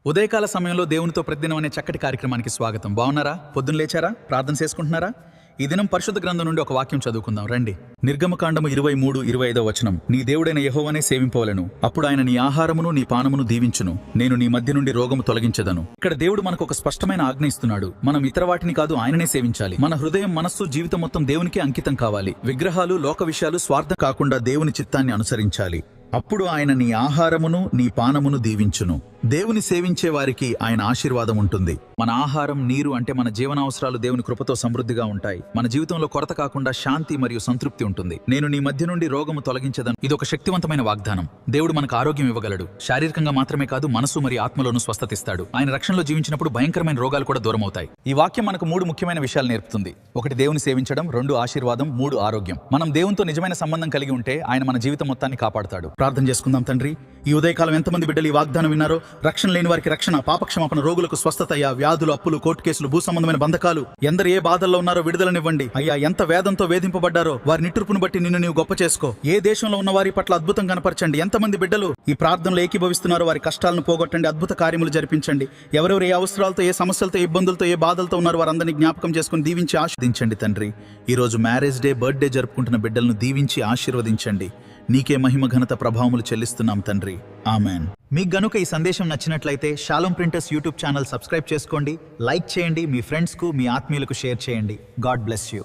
ఉదయకాల సమయంలో దేవునితో ప్రతిదినం అనే చక్కటి కార్యక్రమానికి స్వాగతం. బాగున్నారా? పొద్దున్న లేచారా? ప్రార్థన చేసుకుంటున్నారా? ఈ దినం పరిశుద్ధ గ్రంథం నుండి ఒక వాక్యం చదువుకుందాం రండి. నిర్గమకాండము 23:25 వచనం. నీ దేవుడైన యెహోవానే సేవింపవలెను, అప్పుడు ఆయన నీ ఆహారమును నీ పానమును దీవించును, నేను నీ మధ్య నుండి రోగము తొలగించెదను. ఇక్కడ దేవుడు మనకు ఒక స్పష్టమైన ఆజ్ఞ ఇస్తున్నాడు. మనం ఇతర వాటిని కాదు, ఆయననే సేవించాలి. మన హృదయం, మనస్సు, జీవితం మొత్తం దేవునికి అంకితం కావాలి. విగ్రహాలు, లోక విషయాలు స్వార్థం కాకుండా దేవుని చిత్తాన్ని అనుసరించాలి. అప్పుడు ఆయన నీ ఆహారమును నీ పానమును దీవించును. దేవుని సేవించే వారికి ఆయన ఆశీర్వాదం ఉంటుంది. మన ఆహారం, నీరు అంటే మన జీవనావసరాలు దేవుని కృపతో సమృద్ధిగా ఉంటాయి. మన జీవితంలో కొరత కాకుండా శాంతి మరియు సంతృప్తి ఉంటుంది. నేను నీ మధ్య నుండి రోగము తొలగించదను. ఇది ఒక శక్తివంతమైన వాగ్దానం. దేవుడు మనకు ఆరోగ్యం ఇవ్వగలడు. శారీరకంగా మాత్రమే కాదు, మనసు మరియు ఆత్మలోనూ స్వస్థతిస్తాడు. ఆయన రక్షణలో జీవించినప్పుడు భయంకరమైన రోగాలు కూడా దూరం అవుతాయి. ఈ వాక్యం మనకు 3 ముఖ్యమైన విషయాలు నేర్పుతుంది. 1 దేవుని సేవించడం, 2 ఆశీర్వాదం, 3 ఆరోగ్యం. మనం దేవునితో నిజమైన సంబంధం కలిగి ఉంటే ఆయన మన జీవితం మొత్తాన్ని కాపాడుతాడు. ప్రార్థన చేసుకుందాం. తండ్రి, ఈ ఉదయకాలం ఎంతమంది బిడ్డలు ఈ వాగ్దానం విన్నారో, రక్షణ లేని వారికి రక్షణ, పాపక్షమాపణ, రోగులకు స్వస్థత అయ్యా, వ్యాధులు, అప్పులు, కోర్టు కేసులు, భూ సంబంధమైన బంధకాలు, ఎందరు ఏ బాధల్లో ఉన్నారో విడుదలనివ్వండి అయ్యా. ఎంత వేదంతో వేధింపబడ్డారో వారి నిట్టూర్పును బట్టి నిన్ను నీవు గొప్ప చేసుకో. ఏ దేశంలో ఉన్న వారి పట్ల అద్భుతం కనపరచండి. ఎంతమంది బిడ్డలు ఈ ప్రార్థనలో ఏకీభవిస్తున్నారో వారి కష్టాలను పోగొట్టండి, అద్భుత కార్యములు జరిపించండి. ఎవరెవరు ఏ అవసరాలతో, ఏ సమస్యలతో, ఏ ఇబ్బందులతో, ఏ బాధలతో ఉన్నారో వారందరినీ జ్ఞాపకం చేసుకుని దీవించి ఆశీర్వదించండి. తండ్రి, ఈ రోజు మ్యారేజ్ డే, బర్త్డే జరుపుకుంటున్న బిడ్డలను దీవించి ఆశీర్వదించండి. నీకే మహిమ, ఘనత, ప్రభావములు చెల్లిస్తున్నాం తండ్రి. ఆమెన్. మీకు గనుక ఈ సందేశం నచ్చినట్లయితే shalom printers YouTube channel subscribe చేసుకోండి, లైక్ చేయండి, మీ ఫ్రెండ్స్కు, మీ ఆత్మీయులకు షేర్ చేయండి. God bless you.